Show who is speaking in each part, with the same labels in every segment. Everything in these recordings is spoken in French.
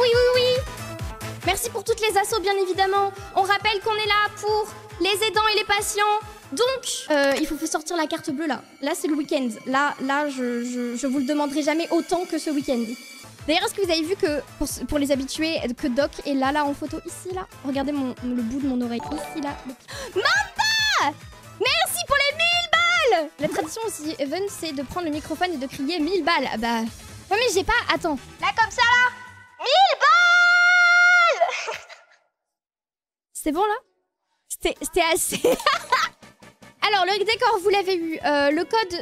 Speaker 1: oui, oui, oui. Merci pour toutes les assos, bien évidemment. On rappelle qu'on est là pour les aidants et les patients. Donc, il faut sortir la carte bleue, là. Là, c'est le week-end. Là, je vous le demanderai jamais autant que ce week-end. D'ailleurs, est-ce que vous avez vu que, pour les habitués, que Doc est là en photo, ici, là? Regardez le bout de mon oreille, ici, là. Mamba! Merci pour les 1000 balles! La tradition aussi, Even, c'est de prendre le microphone et de crier 1000 balles. Ah bah... Ouais, mais j'ai pas... Attends. Là, comme ça, là 1000 balles! C'était bon, là? C'était assez... Alors, le décor, vous l'avez eu. Le code...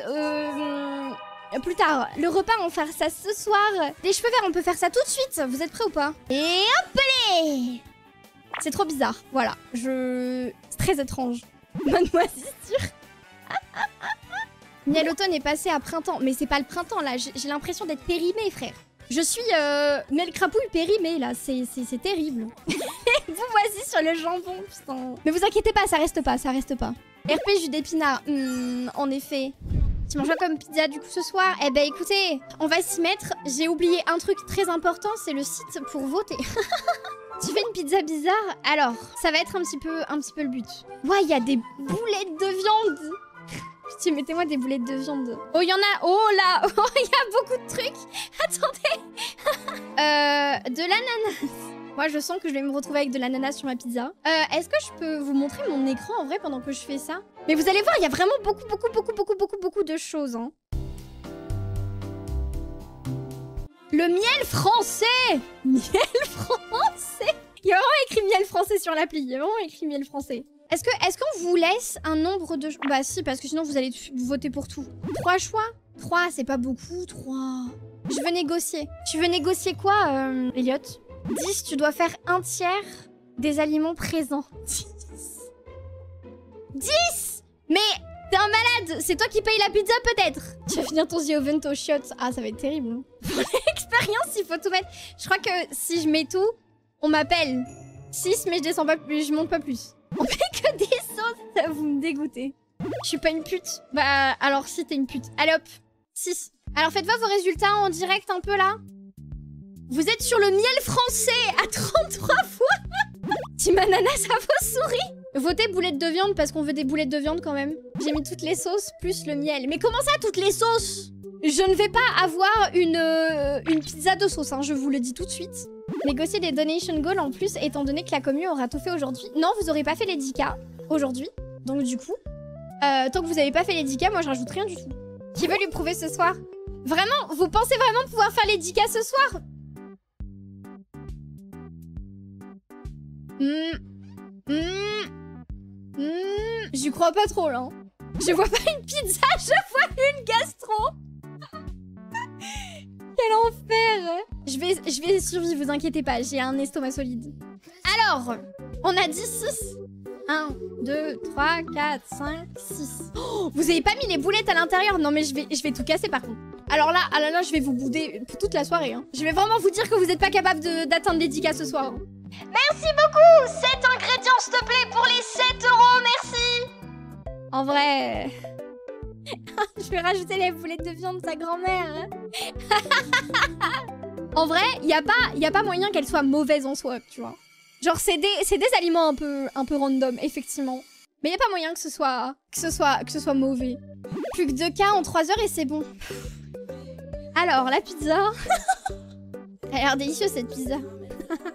Speaker 1: plus tard. Le repas, on va faire ça ce soir. Les cheveux verts, on peut faire ça tout de suite. Vous êtes prêts ou pas? Et hop les... C'est trop bizarre. Voilà. C'est très étrange. Mademoiselle. Miel automne est passé à printemps. Mais c'est pas le printemps, là. J'ai l'impression d'être périmée, frère. Je suis Miel crapouille périmée, là. C'est terrible. Vous voici sur le jambon, putain. Mais vous inquiétez pas, ça reste pas, ça reste pas. RP jus d'épinard. En effet. Tu manges quoi comme pizza du coup ce soir? Eh ben écoutez, on va s'y mettre. J'ai oublié un truc très important, c'est le site pour voter. Tu fais une pizza bizarre? Alors, ça va être un petit peu le but. Ouais, il y a des boulettes de viande. Putain, mettez-moi des boulettes de viande. Oh, il y en a... Oh là! Oh, il y a beaucoup de trucs. Attendez. De l'ananas. Moi, je sens que je vais me retrouver avec de l'ananas sur ma pizza. Est-ce que je peux vous montrer mon écran en vrai pendant que je fais ça? Mais vous allez voir, il y a vraiment beaucoup de choses. Hein. Le miel français! Miel français! Il y a vraiment écrit miel français sur l'appli. Il y a vraiment écrit miel français. Est-ce qu'on vous laisse un nombre de... Bah si, parce que sinon vous allez voter pour tout. 3 choix? 3, c'est pas beaucoup. 3... Je veux négocier. Tu veux négocier quoi, Elliot? 10, tu dois faire un tiers des aliments présents. 10 Mais t'es un malade. C'est toi qui paye la pizza peut-être. Tu vas finir ton The Oven au chiottes. Ah, ça va être terrible. Pour l'expérience, il faut tout mettre. Je crois que si je mets tout, on m'appelle 6, mais je descends pas plus, je monte pas plus. On fait que des sauces. Ça, vous me dégoûtez. Je suis pas une pute. Bah, alors si t'es une pute. Allez hop. 6. Alors faites voir vos résultats en direct un peu là. Vous êtes sur le miel français à 33 fois. Team ananas à vos souris. Votez boulettes de viande parce qu'on veut des boulettes de viande quand même. J'ai mis toutes les sauces plus le miel. Mais comment ça toutes les sauces? Je ne vais pas avoir une pizza de sauce, hein, je vous le dis tout de suite. Négocier des donation goals en plus, étant donné que la commu aura tout fait aujourd'hui. Non, vous aurez pas fait les 10K aujourd'hui. Donc du coup, tant que vous avez pas fait les 10K, moi je rajoute rien du tout. Qui veut lui prouver ce soir? Vraiment? Vous pensez vraiment pouvoir faire les 10K ce soir? J'y crois pas trop là. Je vois pas une pizza, je vois une gastro. Quel enfer. Je vais survivre, vous inquiétez pas, j'ai un estomac solide. Alors, on a dit 6. 1, 2, 3, 4, 5, 6. Oh, vous avez pas mis les boulettes à l'intérieur? Non mais je vais tout casser par contre. Alors là, ah là là, je vais vous bouder toute la soirée. Hein. Je vais vraiment vous dire que vous n'êtes pas capable d'atteindre les 10K ce soir. Hein. Merci beaucoup. 7 ingrédients s'il te plaît pour les 7 €, merci. En vrai... je vais rajouter les boulettes de viande de sa grand-mère. En vrai, y a pas moyen qu'elle soit mauvaise en soi, tu vois. Genre, c'est des aliments un peu random, effectivement. Mais y a pas moyen que ce soit mauvais. Plus que 2K en 3 heures et c'est bon. Alors, la pizza... Elle a l'air délicieuse, cette pizza.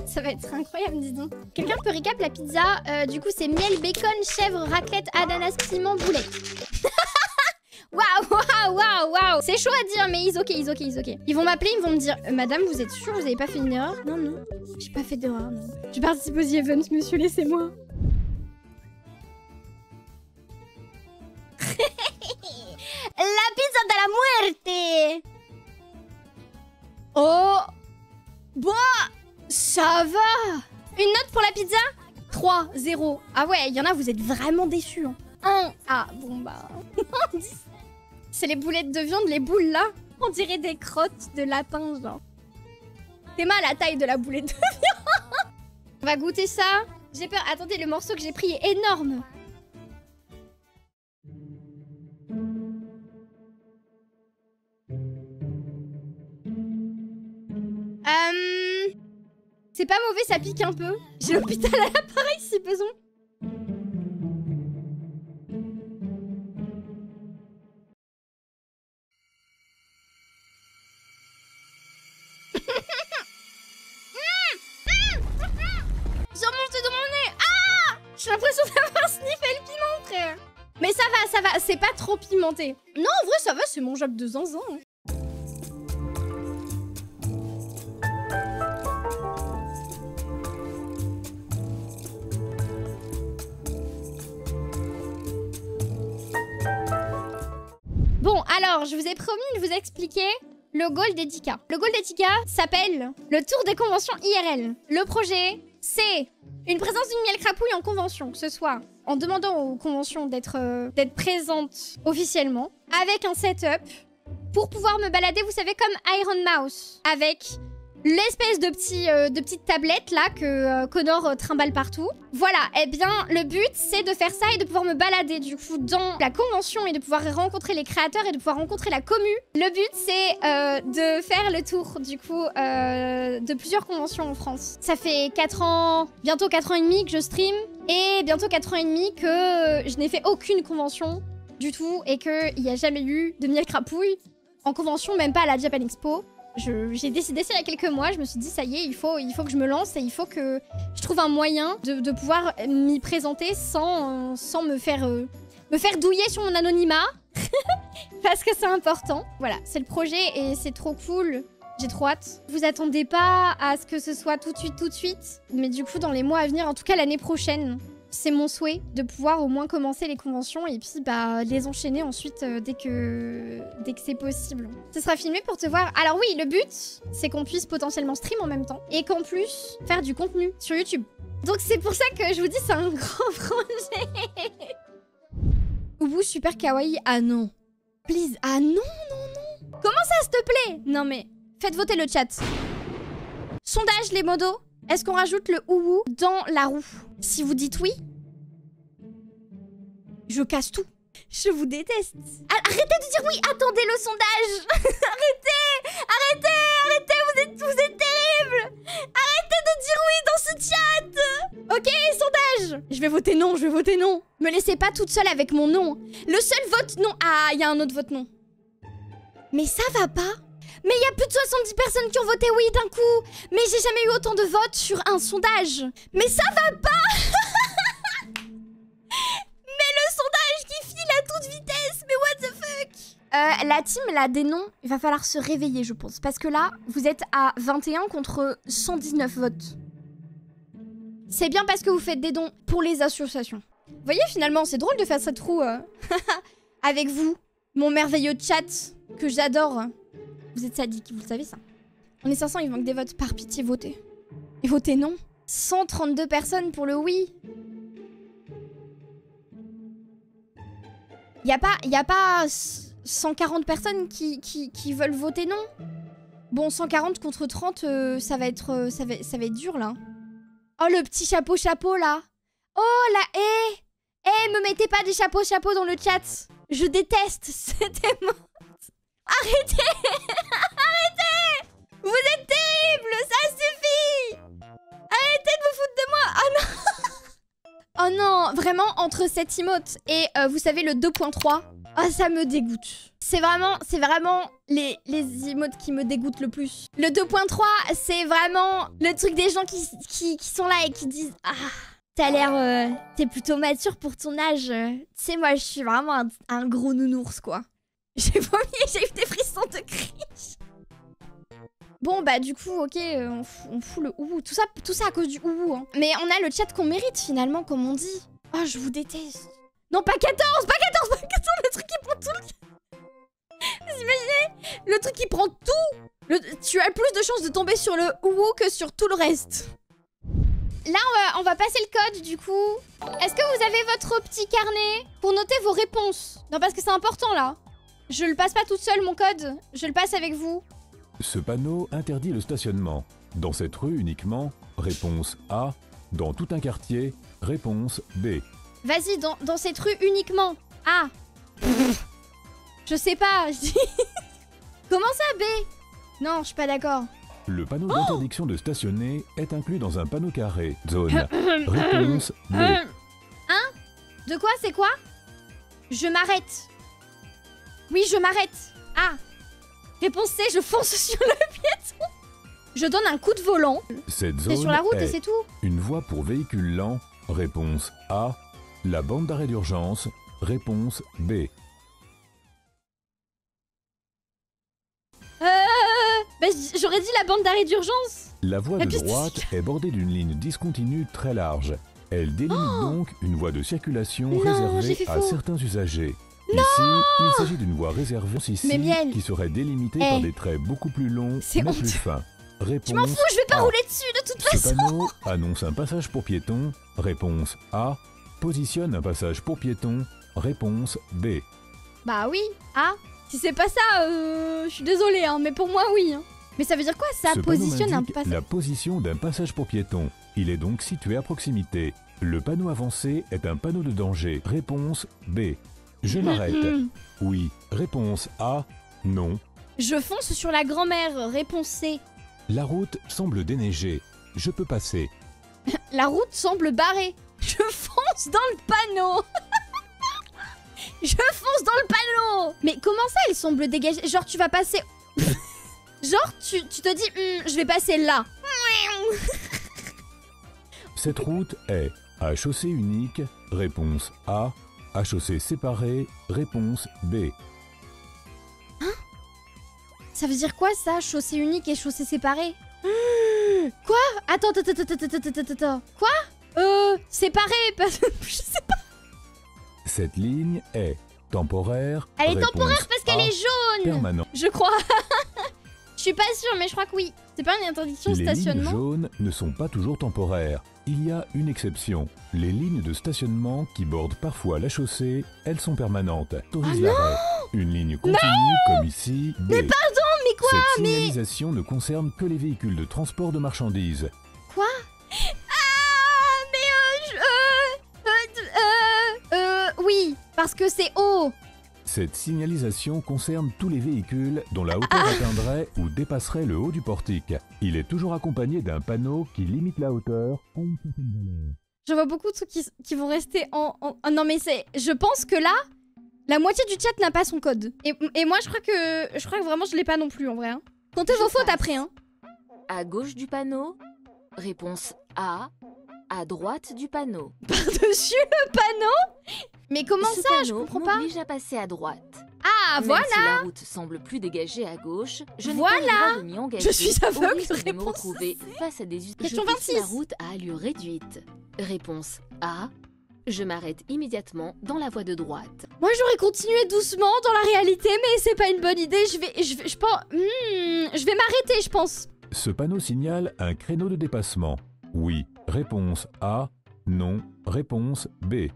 Speaker 1: Ça va être incroyable, dis donc. Quelqu'un peut recap la pizza? Du coup, c'est miel, bacon, chèvre, raclette, ananas, piment, boulette. Waouh. C'est chaud à dire, mais ils ok. Ils vont m'appeler, ils vont me dire Madame, vous êtes sûre, vous avez pas fait une erreur? Non, j'ai pas fait d'erreur, non. Je participe aux The Events, monsieur, laissez-moi. La pizza de la muerte. Oh. Bah, ça va. Une note pour la pizza? 3, 0. Ah ouais, il y en a, vous êtes vraiment déçus. Hein. 1. Ah, bon bah... 10. C'est les boulettes de viande, les boules là. On dirait des crottes de lapin, genre. T'es mal à la taille de la boulette de viande. On va goûter ça. J'ai peur. Attendez, le morceau que j'ai pris est énorme. C'est pas mauvais, ça pique un peu. J'ai l'hôpital à l'appareil si besoin. Surmonté de mon nez. Ah! J'ai l'impression d'avoir sniffé le piment, frère. Mais ça va, c'est pas trop pimenté. Non, en vrai, ça va, c'est mangeable de zinzin. Hein. Bon, alors, je vous ai promis de vous expliquer le goal d'Etika. Le goal d'Etika s'appelle le tour des conventions IRL. Le projet, c'est une présence d'une miel crapouille en convention, que ce soit en demandant aux conventions d'être présentes officiellement, avec un setup pour pouvoir me balader, vous savez, comme Iron Mouse, avec l'espèce de petite tablette là que Connor trimballe partout. Voilà, eh bien le but c'est de faire ça et de pouvoir me balader du coup dans la convention et de pouvoir rencontrer les créateurs et de pouvoir rencontrer la commu. Le but c'est de faire le tour du coup de plusieurs conventions en France. Ça fait 4 ans, bientôt 4 ans et demi que je stream et bientôt 4 ans et demi que je n'ai fait aucune convention du tout et qu'il n'y a jamais eu de miel crapouille en convention, même pas à la Japan Expo. J'ai décidé ça il y a quelques mois, je me suis dit ça y est, il faut que je me lance et il faut que je trouve un moyen de pouvoir m'y présenter sans me faire douiller sur mon anonymat. Parce que c'est important. Voilà, c'est le projet et c'est trop cool. J'ai trop hâte. Vous attendez pas à ce que ce soit tout de suite. Mais du coup, dans les mois à venir, en tout cas l'année prochaine, c'est mon souhait de pouvoir au moins commencer les conventions et puis bah les enchaîner ensuite dès que c'est possible. Ce sera filmé pour te voir. Alors oui, le but, c'est qu'on puisse potentiellement stream en même temps et qu'en plus faire du contenu sur YouTube. Donc c'est pour ça que je vous dis c'est un grand projet. Ubu super kawaii. Ah non. Please. Ah non, non, non. Comment ça, s'il te plaît? Non mais, faites voter le chat. Sondage les modos. Est-ce qu'on rajoute le ouhou dans la roue? Si vous dites oui, je casse tout. Je vous déteste. Arrêtez de dire oui. Attendez le sondage. Arrêtez, vous êtes terribles. Arrêtez de dire oui dans ce chat. Ok, sondage. Je vais voter non, Me laissez pas toute seule avec mon nom. Le seul vote non. Ah, il y a un autre vote non. Mais ça va pas. Mais il y a plus de 70 personnes qui ont voté oui d'un coup. Mais j'ai jamais eu autant de votes sur un sondage. Mais ça va pas. Mais le sondage qui file à toute vitesse. Mais what the fuck. La team là des noms, il va falloir se réveiller je pense. Parce que là, vous êtes à 21 contre 119 votes. C'est bien parce que vous faites des dons pour les associations. Vous voyez finalement, c'est drôle de faire cette roue avec vous. Mon merveilleux chat que j'adore. Vous êtes sadique, vous le savez ça. On est 500, il manque des votes. Par pitié, votez. Et votez non. 132 personnes pour le oui. Y a pas 140 personnes qui veulent voter non. Bon, 140 contre 30, ça va être dur là. Oh, le petit chapeau là. Oh, la haie. Me mettez pas des chapeaux dans le chat. Je déteste. C'était mort. Arrêtez. Arrêtez. Vous êtes terribles. Ça suffit. Arrêtez de vous foutre de moi. Oh non. Oh non. Vraiment, entre cette emote et, vous savez, le 2.3, oh, ça me dégoûte. C'est vraiment les emotes qui me dégoûtent le plus. Le 2.3, c'est vraiment le truc des gens qui sont là et qui disent « Ah, t'as l'air... t'es plutôt mature pour ton âge. Tu sais, moi, je suis vraiment un gros nounours, quoi. » J'ai vomi et j'ai eu des frissons de crise. Bon, bah du coup, ok, on fout le ouhou. Tout ça à cause du ouhou, hein. Mais on a le chat qu'on mérite, finalement, comme on dit. Oh, je vous déteste. Non, pas 14, le truc qui prend tout le... Vous imaginez? Le truc qui prend tout. Tu as plus de chances de tomber sur le ouhou que sur tout le reste. Là, on va passer le code, du coup. Est-ce que vous avez votre petit carnet pour noter vos réponses? Non, parce que c'est important, là. Je le passe pas toute seule, mon code. Je le passe avec vous.
Speaker 2: Ce panneau interdit le stationnement. Dans cette rue uniquement, réponse A. Dans tout un quartier, réponse B.
Speaker 1: Vas-y, dans cette rue uniquement. A. Je sais pas. Comment ça, B? Non, je suis pas d'accord.
Speaker 2: Le panneau d'interdiction de stationner est inclus dans un panneau carré. Zone. Réponse B.
Speaker 1: Hein? De quoi? C'est quoi? Je m'arrête. Oui, je m'arrête. Ah. Réponse C, je fonce sur le piéton. Je donne un coup de volant.
Speaker 2: Cette
Speaker 1: C'est
Speaker 2: zone
Speaker 1: sur la route
Speaker 2: est
Speaker 1: et c'est tout.
Speaker 2: une voie pour véhicules lents. Réponse A. La bande d'arrêt d'urgence. Réponse B.
Speaker 1: Bah, j'aurais dit la bande d'arrêt d'urgence.
Speaker 2: La voie
Speaker 1: La
Speaker 2: de
Speaker 1: piste
Speaker 2: droite
Speaker 1: cyclable.
Speaker 2: est bordée d'une ligne discontinue très large. Elle délimite donc une voie de circulation
Speaker 1: Non, j'ai
Speaker 2: réservée
Speaker 1: fait
Speaker 2: à
Speaker 1: faux.
Speaker 2: certains usagers. Ici, il s'agit d'une voie réservée
Speaker 1: Mais Miel.
Speaker 2: qui serait délimitée
Speaker 1: Eh.
Speaker 2: par des traits beaucoup plus longs
Speaker 1: C'est
Speaker 2: mais
Speaker 1: honteux.
Speaker 2: plus fins. Réponse
Speaker 1: Je m'en fous, je vais pas
Speaker 2: A.
Speaker 1: rouler dessus de toute
Speaker 2: Ce
Speaker 1: façon.
Speaker 2: panneau annonce un passage pour piétons. Réponse A. Positionne un passage pour piétons. Réponse B.
Speaker 1: Bah oui. Ah. Si c'est pas ça, je suis désolée, hein, mais pour moi, oui. Hein. Mais ça veut dire quoi, ça
Speaker 2: Ce panneau
Speaker 1: positionne un
Speaker 2: indique
Speaker 1: passage?
Speaker 2: la position d'un passage pour piétons. Il est donc situé à proximité. Le panneau avancé est un panneau de danger. Réponse B. Je m'arrête. Oui. Réponse A. Non.
Speaker 1: Je fonce sur la grand-mère. Réponse C.
Speaker 2: La route semble déneigée. Je peux passer.
Speaker 1: La route semble barrée. Je fonce dans le panneau. Je fonce dans le panneau. Mais comment ça, elle semble dégagée? Genre, tu vas passer... Genre, tu te dis, je vais passer là.
Speaker 2: Cette route est à chaussée unique. Réponse A. À chaussée séparée. Réponse B.
Speaker 1: Ça veut dire quoi, ça? Chaussée unique et chaussée séparée? Quoi? Attends. Quoi? Séparée, parce que... Je sais pas.
Speaker 2: Cette ligne est temporaire.
Speaker 1: Elle est
Speaker 2: Réponse
Speaker 1: temporaire parce qu'elle
Speaker 2: A,
Speaker 1: est jaune.
Speaker 2: permanente.
Speaker 1: Je crois. Je suis pas sûre, mais je crois que oui. C'est pas une interdiction de
Speaker 2: Les lignes
Speaker 1: stationnement?
Speaker 2: jaunes ne sont pas toujours temporaires. Il y a une exception. Les lignes de stationnement qui bordent parfois la chaussée, elles sont permanentes. Autorise l'arrêt. Une ligne continue, comme ici, B.
Speaker 1: Mais quoi?
Speaker 2: Cette signalisation ne concerne que les véhicules de transport de marchandises.
Speaker 1: Quoi? Ah, mais oui, parce que c'est haut.
Speaker 2: Cette signalisation concerne tous les véhicules dont la hauteur atteindrait ou dépasserait le haut du portique. Il est toujours accompagné d'un panneau qui limite la hauteur à une certaine valeur.
Speaker 1: Je vois beaucoup de trucs qui vont rester en... Ah non, mais c'est... Je pense que là, la moitié du chat n'a pas son code. Et moi, je crois que vraiment, je l'ai pas non plus, en vrai. Hein. Comptez vos fautes après, hein.
Speaker 3: À gauche du panneau, réponse A. À droite du panneau.
Speaker 1: Par-dessus le panneau? Mais comment
Speaker 3: Ce
Speaker 1: ça? Je
Speaker 3: panneau
Speaker 1: comprends pas.
Speaker 3: m'oblige à passer à droite.
Speaker 1: Ah,
Speaker 3: Même
Speaker 1: voilà.
Speaker 3: si la route semble plus dégagée à gauche, je n'ai
Speaker 1: Voilà.
Speaker 3: pas le droit de m'y engager.
Speaker 1: Je suis aveugle,
Speaker 3: au risque de me
Speaker 1: réponse
Speaker 3: retrouver face à des usagers.
Speaker 1: Question
Speaker 3: Je pousse la
Speaker 1: 26.
Speaker 3: route à allure réduite. Réponse A. Je m'arrête immédiatement dans la voie de droite.
Speaker 1: Moi, j'aurais continué doucement dans la réalité, mais c'est pas une bonne idée. Je pense... je vais m'arrêter, je pense.
Speaker 2: Ce panneau signale un créneau de dépassement. Oui. Réponse A. Non. Réponse B.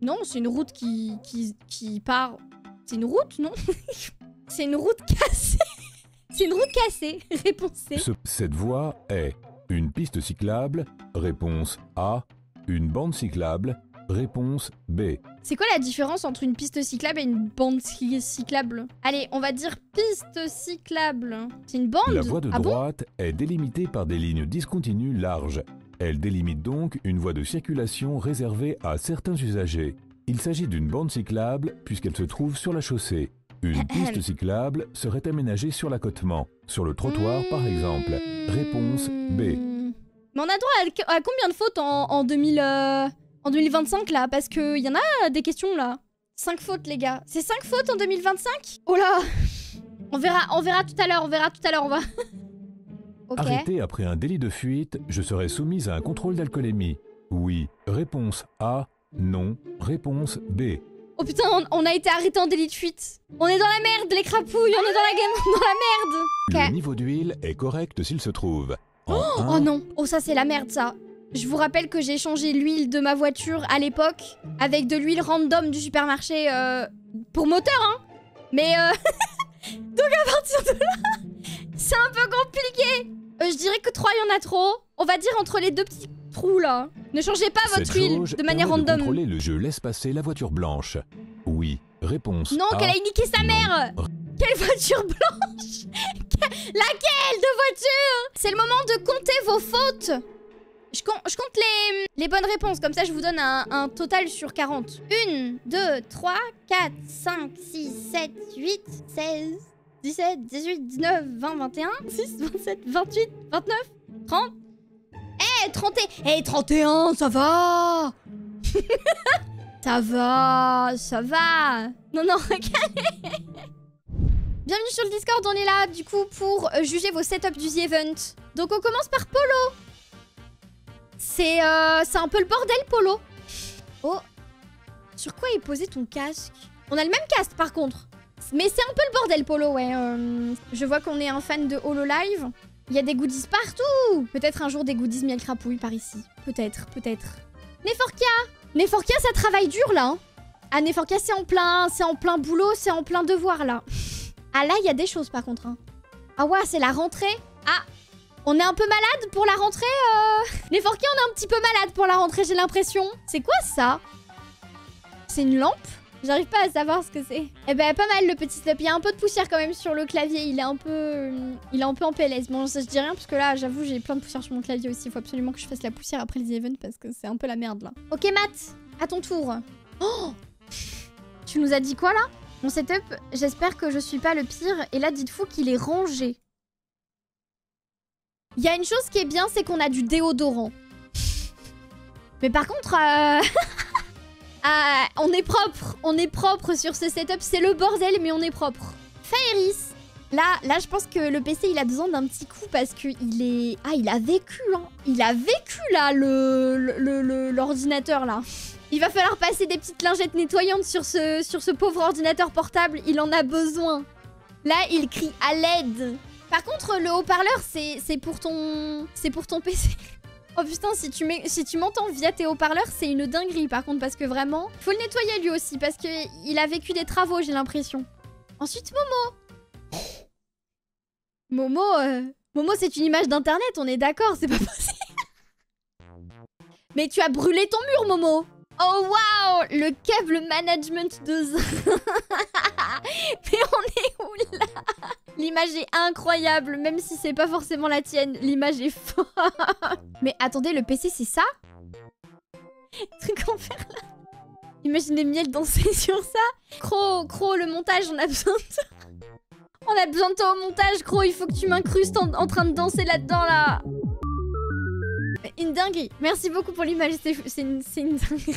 Speaker 1: Non, c'est une route qui part... C'est une route, non? C'est une route cassée. C'est une route cassée. Réponse C.
Speaker 2: Cette voie est une piste cyclable. Réponse A. Une bande cyclable. Réponse B.
Speaker 1: C'est quoi la différence entre une piste cyclable et une bande cyclable? Allez, on va dire piste cyclable. C'est une bande?
Speaker 2: La voie de
Speaker 1: Ah bon?
Speaker 2: droite est délimitée par des lignes discontinues larges. Elle délimite donc une voie de circulation réservée à certains usagers. Il s'agit d'une bande cyclable puisqu'elle se trouve sur la chaussée. Une piste cyclable serait aménagée sur l'accotement, sur le trottoir par exemple. Réponse B.
Speaker 1: Mais on a droit à combien de fautes en 2025 là? Parce qu'il y en a des questions là. 5 fautes les gars. C'est 5 fautes en 2025? Oh là. On verra tout à l'heure, on va... Ok.
Speaker 2: Arrêtée après un délit de fuite, je serai soumise à un contrôle d'alcoolémie. Oui. Réponse A. Non. Réponse B.
Speaker 1: Oh putain, on a été arrêté en délit de fuite. On est dans la merde, les crapouilles, on est dans la game, dans la merde. Ok.
Speaker 2: Le niveau d'huile est correct s'il se trouve. En
Speaker 1: Oh
Speaker 2: 1,
Speaker 1: non, oh ça c'est la merde ça. Je vous rappelle que j'ai changé l'huile de ma voiture à l'époque avec de l'huile random du supermarché pour moteur hein. Mais donc à partir de là, c'est un peu compliqué. Je dirais que 3 il y en a trop. On va dire entre les deux petits trous là. Ne changez pas votre
Speaker 2: cette
Speaker 1: huile
Speaker 2: jauge
Speaker 1: de manière
Speaker 2: permet de
Speaker 1: random.
Speaker 2: contrôler le jeu laisse passer la voiture blanche. Oui. Réponse
Speaker 1: Non,
Speaker 2: A.
Speaker 1: qu'elle aille niquer sa
Speaker 2: non.
Speaker 1: mère. Quelle voiture blanche. Laquelle de voiture? C'est le moment de compter vos fautes. Je compte les bonnes réponses, comme ça je vous donne un total sur 40. 1, 2, 3, 4, 5, 6, 7, 8, 16, 17, 18, 19, 20, 21, 6, 27, 28, 29, 30. Eh, 31, ça va. Ça va, ça va. Non, non, regardez. Bienvenue sur le Discord, on est là du coup pour juger vos setups du The Event. Donc on commence par Polo. C'est un peu le bordel, Polo. Oh. Sur quoi est posé ton casque? On a le même casque par contre. Mais c'est un peu le bordel, Polo, ouais. Je vois qu'on est un fan de Hololive. Il y a des goodies partout. Peut-être un jour des goodies miel crapouille par ici. Peut-être, peut-être. Neforkia. Neforkia, ça travaille dur, là. Hein. Ah, Neforkia, c'est en plein boulot, c'est en plein devoir, là. Ah, là, il y a des choses, par contre. Hein. Ah ouais, c'est la rentrée. Ah, on est un peu malade pour la rentrée Neforkia, on est un petit peu malade pour la rentrée, j'ai l'impression. C'est quoi, ça? C'est une lampe? J'arrive pas à savoir ce que c'est. Eh ben, pas mal, le petit setup. Il y a un peu de poussière, quand même, sur le clavier. Il est un peu en PLS. Bon, ça, je dis rien, parce que là, j'avoue, j'ai plein de poussière sur mon clavier aussi. Il faut absolument que je fasse la poussière après les events, parce que c'est un peu la merde, là. Ok, Matt, à ton tour. Oh, tu nous as dit quoi, là? Mon setup, j'espère que je suis pas le pire. Et là, dites-vous qu'il est rangé. Il y a une chose qui est bien, c'est qu'on a du déodorant. Mais par contre... on est propre sur ce setup. C'est le bordel, mais on est propre. Fairis. Là, je pense que le PC, il a besoin d'un petit coup parce que il est... Ah, il a vécu, hein. Il a vécu, là, l'ordinateur, là. Il va falloir passer des petites lingettes nettoyantes sur ce pauvre ordinateur portable. Il en a besoin. Là, il crie à l'aide. Par contre, le haut-parleur, c'est pour ton PC. Oh putain, si tu m'entends via tes haut-parleurs, c'est une dinguerie par contre, parce que vraiment... Faut le nettoyer lui aussi, parce qu'il a vécu des travaux, j'ai l'impression. Ensuite, Momo. Momo, c'est une image d'internet, on est d'accord, c'est pas possible. Mais tu as brûlé ton mur, Momo. Oh waouh, le câble management de Zin. Mais on est où là? L'image est incroyable, même si c'est pas forcément la tienne. L'image est folle. Mais attendez, le PC c'est ça? Truc en fer là. Imaginez Miel danser sur ça. Cro, le montage, on a besoin de toi. On a besoin de toi au montage, Cro, il faut que tu m'incrustes en train de danser là-dedans là. Une dinguerie. Merci beaucoup pour l'image, c'est une dinguerie.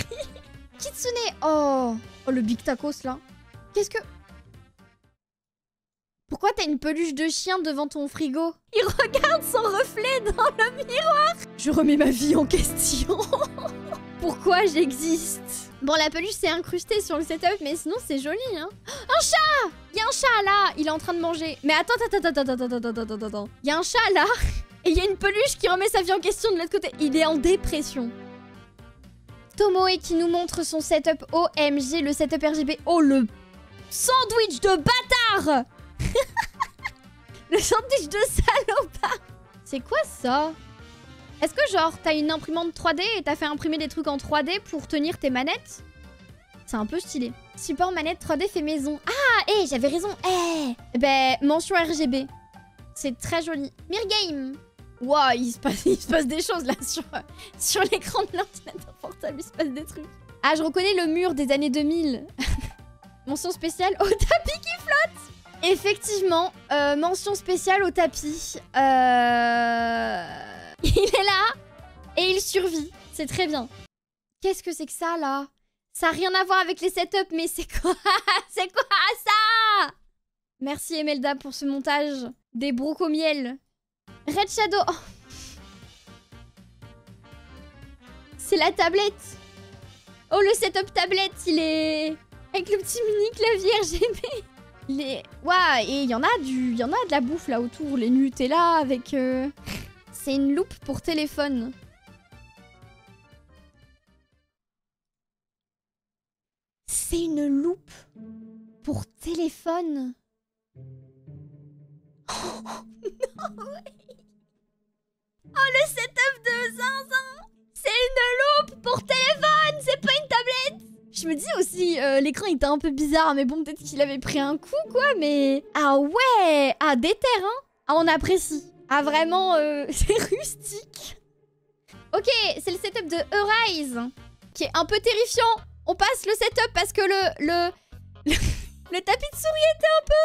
Speaker 1: Kitsune. Oh, le Big Tacos là. Qu'est-ce que... Pourquoi t'as une peluche de chien devant ton frigo? Il regarde son reflet dans le miroir. Je remets ma vie en question. Pourquoi j'existe? Bon, la peluche s'est incrustée sur le setup, mais sinon c'est joli, hein. Un chat! Il y a un chat là. Il est en train de manger. Mais attends. Il y a un chat là. Et il y a une peluche qui remet sa vie en question de l'autre côté. Il est en dépression. Tomoe qui nous montre son setup OMG, le setup RGB. Oh, le sandwich de bâtard. Le sandwich de salopard. C'est quoi ça? Est-ce que genre t'as une imprimante 3D et t'as fait imprimer des trucs en 3D pour tenir tes manettes? C'est un peu stylé. Support manette 3D fait maison. Ah, j'avais raison. Ben, mention RGB. C'est très joli. Mirgame. Wow, il se passe des choses là sur l'écran de l'ordinateur portable. Il se passe des trucs. Ah, je reconnais le mur des années 2000. Mention spéciale au tapis qui flotte. Effectivement, mention spéciale au tapis. Il est là et il survit. C'est très bien. Qu'est-ce que c'est que ça, là? Ça n'a rien à voir avec les setups, mais c'est quoi? C'est quoi ça? Merci Emelda pour ce montage. Des brocomiel. Red Shadow. Oh. C'est la tablette. Oh, le setup tablette, il est... Avec le petit mini clavier RGB. Ouah, et il y en a de la bouffe là autour. Les Nutella avec... C'est une loupe pour téléphone. C'est une loupe pour téléphone. Oh, non, ouais. Oh, le setup de Zinzin. C'est une loupe pour téléphone. C'est pas une tablette. Je me dis aussi, l'écran était un peu bizarre. Mais bon, peut-être qu'il avait pris un coup, quoi. Mais... Ah ouais. Ah, déter, hein. Ah, on apprécie. Ah, vraiment, c'est rustique. Ok, c'est le setup de Arise, qui est un peu terrifiant. On passe le setup parce que le tapis de souris était un peu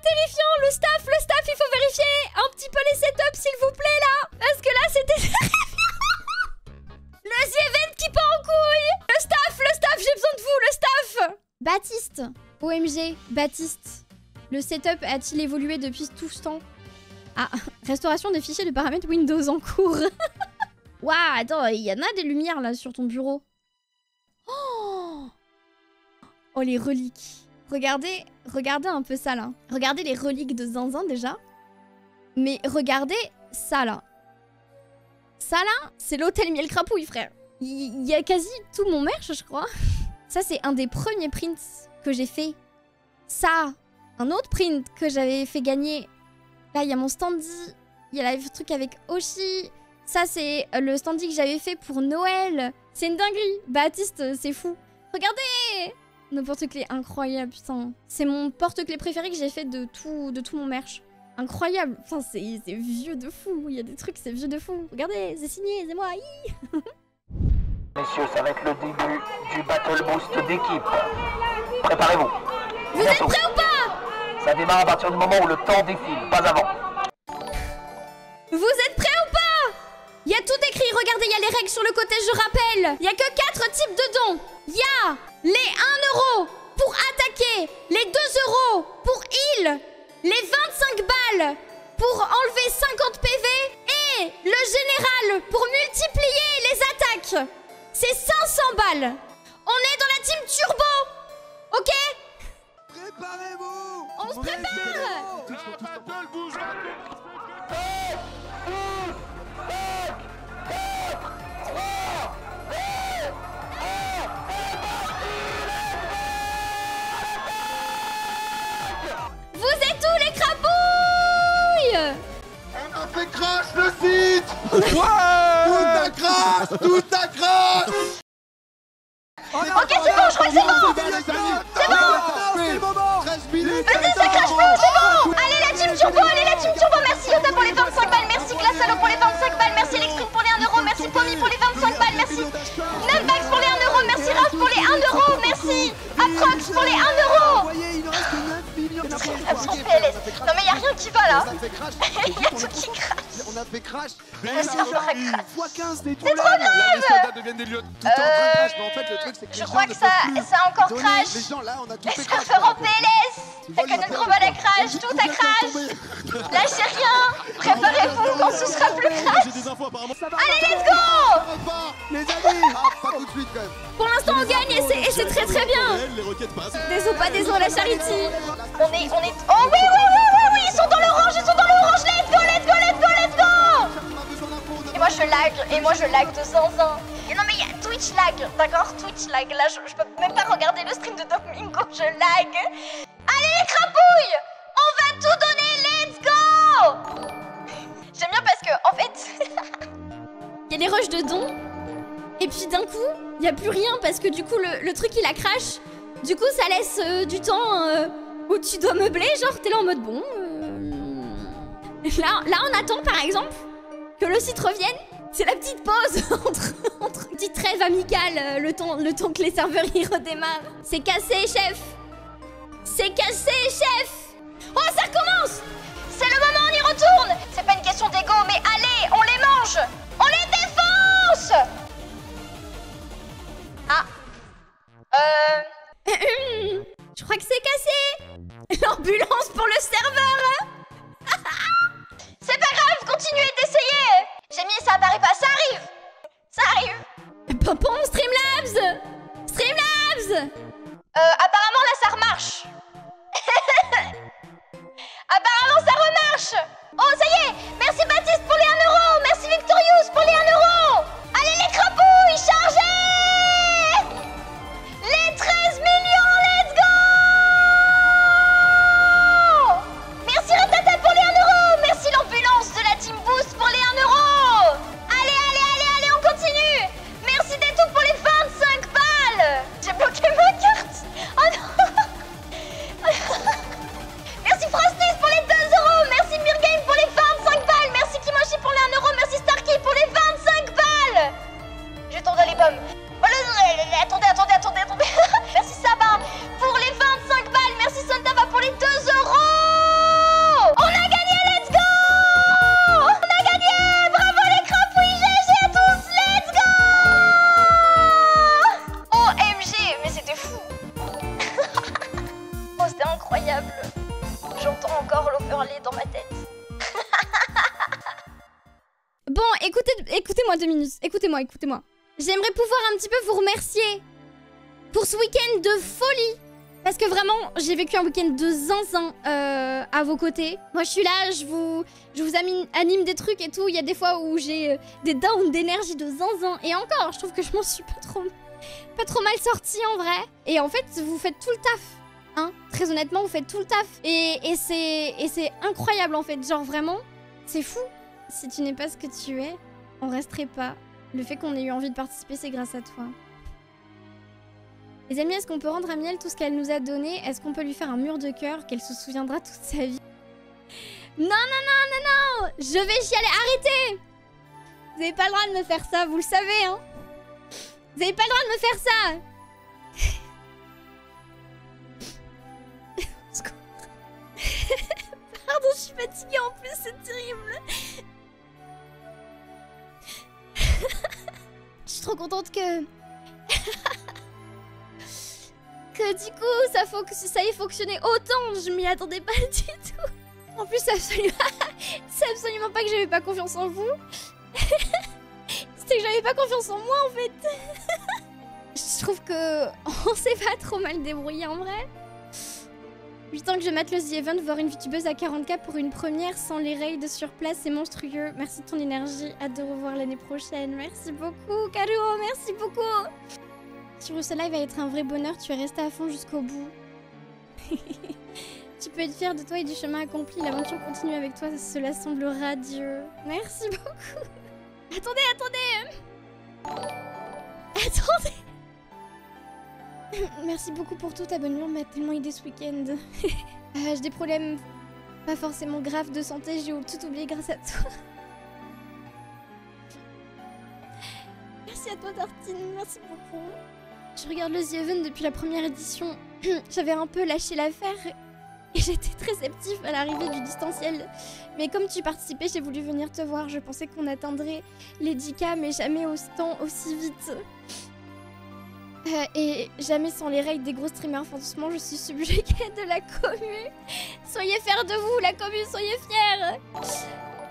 Speaker 1: terrifiant. Le staff, il faut vérifier un petit peu les setups, s'il vous plaît, là. Parce que là, c'était terrifiant. Le The Event qui part en couille. Le staff, j'ai besoin de vous, le staff. Baptiste, OMG, Baptiste. Le setup a-t-il évolué depuis tout ce temps? Ah, restauration des fichiers de paramètres Windows en cours. Waouh, attends, il y en a des lumières là sur ton bureau. Oh, les reliques. Regardez un peu ça là. Regardez les reliques de Zinzin déjà. Mais regardez ça là. Ça là, c'est l'hôtel Miel Crapouille, frère. Il y a quasi tout mon merch, je crois. Ça, c'est un des premiers prints que j'ai fait. Ça, un autre print que j'avais fait gagner. Là, il y a mon standy. Il y a le truc avec Oshi. Ça, c'est le standy que j'avais fait pour Noël. C'est une dinguerie. Baptiste, c'est fou. Regardez! Nos porte-clés, incroyable, putain. C'est mon porte-clés préféré que j'ai fait de tout mon merch. Incroyable. Putain, c'est vieux de fou. Il y a des trucs, c'est vieux de fou. Regardez, c'est signé, c'est moi.
Speaker 4: Messieurs, ça va être le début du Battle Boost d'équipe. Préparez-vous.
Speaker 1: Vous êtes prêts ou pas?
Speaker 4: Ça démarre à partir du moment où le temps défile, pas avant.
Speaker 1: Vous êtes prêts ou pas? Il y a tout écrit, regardez, il y a les règles sur le côté, je rappelle. Il y a que 4 types de dons. Il y a les 1 € pour attaquer, les 2 € pour heal, les 25 balles pour enlever 50 PV et le général pour multiplier les attaques. C'est 500 balles. On est dans la team turbo. Ok?
Speaker 5: Préparez-vous.
Speaker 1: On se prépare. Vous êtes où les crapouilles?
Speaker 5: On a fait crash le site. Tout a crash.
Speaker 1: Ok, c'est bon, je crois que c'est bon.
Speaker 5: C'est bon. 13 minutes.
Speaker 1: Vas-y, ça crache pas, c'est bon. Allez la team turbo, merci Yoda pour les 25 balles, merci Glassalo pour les 25 balles, merci Lextrine pour les 1 €, merci Pommy pour les 25 balles, merci Numbax pour les 1 €, merci Raph pour les 1 €, merci Aprox pour les 1 €. Absence PLS. Non mais y'a rien qui va là. Y'a tout qui crache.
Speaker 5: On a fait crash.
Speaker 1: Le serveur a crash.
Speaker 5: x15 des
Speaker 1: C'est trop grave.
Speaker 5: Les soldats deviennent des lieux. Tout est en train de crash. Mais en fait, le truc, c'est que
Speaker 1: Je crois que ça a encore crash.
Speaker 5: Les gens là, on a tout
Speaker 1: Les
Speaker 5: fait crash.
Speaker 1: serveurs en PLS. La canne trop mal à crash, tout a crash. Lâchez rien. Préparez-vous quand ce sera plus crash. Allez, let's go.
Speaker 5: Les amis. Pas tout de suite quand même.
Speaker 1: Pour l'instant on gagne et c'est très très bien. Désolé, pas désolé la charité. On est... Oh oui, ils sont dans l'orange, let's go. Et moi je lag de zinzin. Et non mais il y a Twitch lag, d'accord? Twitch lag, là je peux même pas regarder le stream de Domingo, je lag. Allez les crapouilles, on va tout donner, let's go. J'aime bien parce que, en fait, il y a des rushs de dons. Et puis d'un coup, il n'y a plus rien parce que du coup le truc il a crash. Du coup ça laisse du temps où tu dois meubler, genre t'es là en mode bon. Là on attend par exemple que le site revienne. C'est la petite pause entre petite trêve amicale, le temps que les serveurs y redémarrent. C'est cassé chef. Oh ça recommence. C'est le moment, on y retourne. C'est pas une question d'ego mais allez, on les mange. On les défonce. Ah. Je crois que c'est cassé. L'ambulance pour le serveur. C'est pas grave, continuez d'essayer. J'ai mis ça apparaît pas, ça arrive. Pompon, Streamlabs. Apparemment là ça remarche. Apparemment ça remarche. Oh ça y est. Merci Baptiste pour les 1 €. Merci Victorious pour les 1 €. Allez les crapouilles, chargez. Les 13 millions, let's go. Merci Ratata pour les 1 €. Merci l'ambulance de la Team Boost pour les 1 €. Allez, on continue. Merci Détou pour les 25 balles. J'ai bloqué ma carte. Oh non. Écoutez-moi 2 minutes. Écoutez-moi, écoutez-moi. J'aimerais pouvoir un petit peu vous remercier pour ce week-end de folie. Parce que vraiment, j'ai vécu un week-end de zinzin à vos côtés. Moi, je suis là, je vous anime des trucs et tout. Il y a des fois où j'ai des downs d'énergie de zinzin. Et encore, je trouve que je m'en suis pas trop mal sortie en vrai. Et en fait, vous faites tout le taf. Hein, très honnêtement, vous faites tout le taf. Et c'est incroyable en fait. Genre vraiment, c'est fou. Si tu n'es pas ce que tu es, on resterait pas. Le fait qu'on ait eu envie de participer, c'est grâce à toi. Les amis, est-ce qu'on peut rendre à Miel tout ce qu'elle nous a donné? Est-ce qu'on peut lui faire un mur de cœur qu'elle se souviendra toute sa vie? Non, non, non, non, non! Je vais chialer, arrêtez! Vous avez pas le droit de me faire ça, vous le savez, hein? Vous avez pas le droit de me faire ça! Pardon, je suis fatiguée en plus, c'est terrible. Je suis trop contente que du coup ça ait fonctionné autant. Je m'y attendais pas du tout. En plus, c'est absolument pas que j'avais pas confiance en vous. C'était que j'avais pas confiance en moi en fait. Je trouve que on s'est pas trop mal débrouillé en vrai. 8 ans que je mate le The Event, voir une VTubeuse à 40K pour une première sans les raids sur place, c'est monstrueux. Merci de ton énergie, hâte de revoir l'année prochaine. Merci beaucoup, Karuo, merci beaucoup. Sur ce live va être un vrai bonheur, tu es resté à fond jusqu'au bout. Tu peux être fier de toi et du chemin accompli, l'aventure continue avec toi, cela semble radieux. Merci beaucoup. Attendez, attendez. Attendez. Merci beaucoup pour tout, ta bonne humeur m'a tellement aidé ce week-end. J'ai des problèmes pas forcément graves de santé, j'ai tout oublié grâce à toi. Merci à toi Tartine, merci beaucoup. Je regarde le The Event depuis la première édition. J'avais un peu lâché l'affaire et j'étais très sceptique à l'arrivée du distanciel. Mais comme tu participais, j'ai voulu venir te voir. Je pensais qu'on atteindrait les 10K mais jamais aussi vite. Et jamais sans les règles des gros streamers. Franchement, je suis subjuguée de la commu. Soyez fiers de vous, la commu, soyez fiers.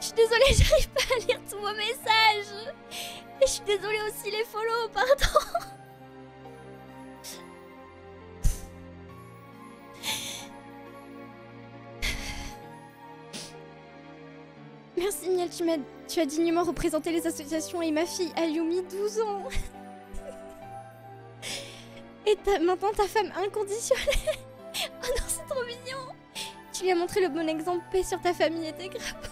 Speaker 1: Je suis désolée, j'arrive pas à lire tous vos messages. Et je suis désolée aussi les follow, pardon. Merci Miel, tu as dignement représenté les associations et ma fille Ayumi, 12 ans. Et maintenant ta femme inconditionnelle. Oh non, c'est trop mignon. Tu lui as montré le bon exemple, paix sur ta famille et tes crapauds.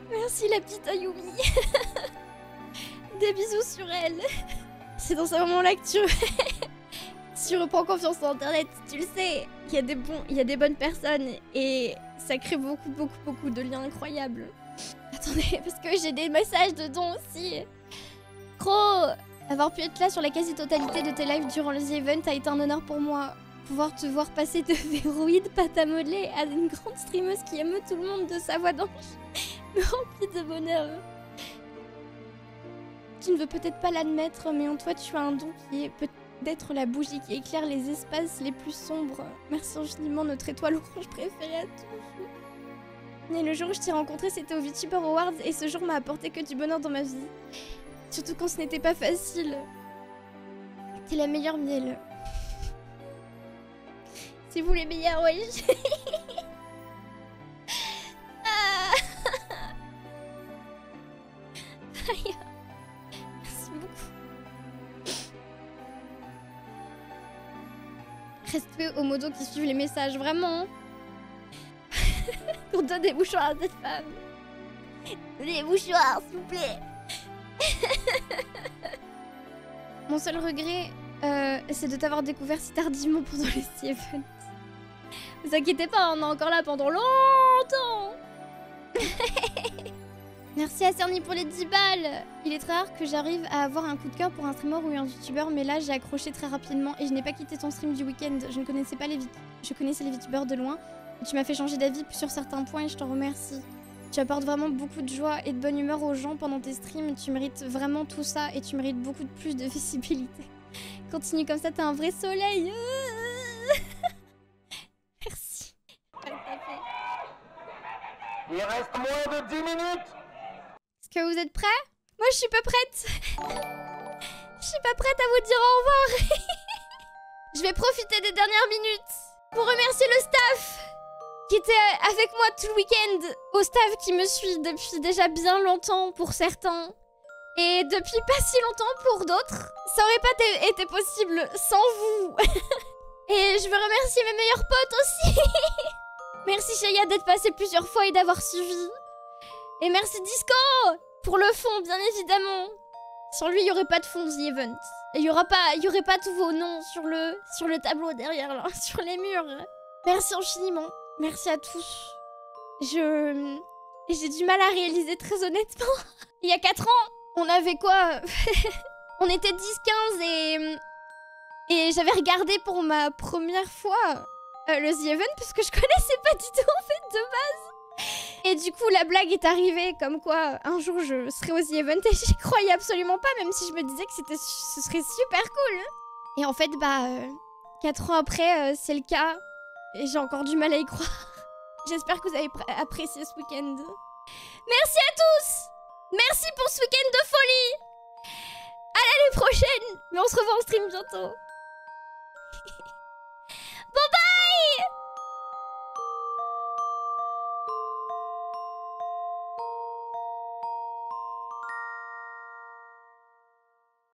Speaker 1: Merci la petite Ayumi. Des bisous sur elle. C'est dans ce moment-là que tu reprends confiance en internet, tu le sais. Il y a des bonnes personnes et ça crée beaucoup de liens incroyables. Attendez, parce que j'ai des messages dedans aussi. Gros, avoir pu être là sur la quasi-totalité de tes lives durant le The Event a été un honneur pour moi. Pouvoir te voir passer de Véroïde, pâte à modeler, à une grande streameuse qui aime tout le monde de sa voix d'ange me remplit de bonheur. Tu ne veux peut-être pas l'admettre, mais en toi tu as un don qui est peut-être la bougie qui éclaire les espaces les plus sombres. Merci infiniment, notre étoile orange préférée à tous. Et le jour où je t'ai rencontré, c'était au VTuber Awards et ce jour m'a apporté que du bonheur dans ma vie. Surtout quand ce n'était pas facile. T'es la meilleure Miel. C'est vous les meilleurs, ouais. Ah. Merci beaucoup. Respect aux modos qui suivent les messages, vraiment. On donne des mouchoirs à cette femme. Des mouchoirs, s'il vous plaît. Mon seul regret, c'est de t'avoir découvert si tardivement pendant les The Event. Vous inquiétez pas, on est encore là pendant longtemps. Merci à Cerny pour les 10 balles. Il est très rare que j'arrive à avoir un coup de cœur pour un streamer ou un youtubeur, mais là j'ai accroché très rapidement et je n'ai pas quitté ton stream du week-end. Je ne connaissais pas je connaissais les youtubeurs de loin. Tu m'as fait changer d'avis sur certains points et je t'en remercie. Tu apportes vraiment beaucoup de joie et de bonne humeur aux gens pendant tes streams. Tu mérites vraiment tout ça et tu mérites beaucoup de plus de visibilité. Continue comme ça, t'es un vrai soleil. Merci.
Speaker 4: Il reste moins de 10 minutes.
Speaker 1: Est-ce que vous êtes prêts? Moi, je suis pas prête. Je suis pas prête à vous dire au revoir. Je vais profiter des dernières minutes pour remercier le staff qui était avec moi tout le week-end. Au staff qui me suit depuis déjà bien longtemps pour certains. Et depuis pas si longtemps pour d'autres. Ça aurait pas été possible sans vous. Et je veux remercier mes meilleurs potes aussi. Merci Shaya d'être passé plusieurs fois et d'avoir suivi. Et merci Disco pour le fond, bien évidemment. Sans lui, il n'y aurait pas de fond The Event. Et il y aurait pas tous vos noms sur le tableau derrière, là, sur les murs. Merci infiniment. Merci à tous. J'ai du mal à réaliser, très honnêtement. Il y a 4 ans, on avait quoi? On était 10-15 et j'avais regardé pour ma première fois le The Event parce que je connaissais pas du tout en fait de base. Et du coup la blague est arrivée comme quoi un jour je serais au The Event et j'y croyais absolument pas, même si je me disais que ce serait super cool. Et en fait 4 ans après c'est le cas et j'ai encore du mal à y croire. J'espère que vous avez apprécié ce week-end. Merci à tous. Merci pour ce week-end de folie. À l'année prochaine. Mais on se revoit en stream bientôt.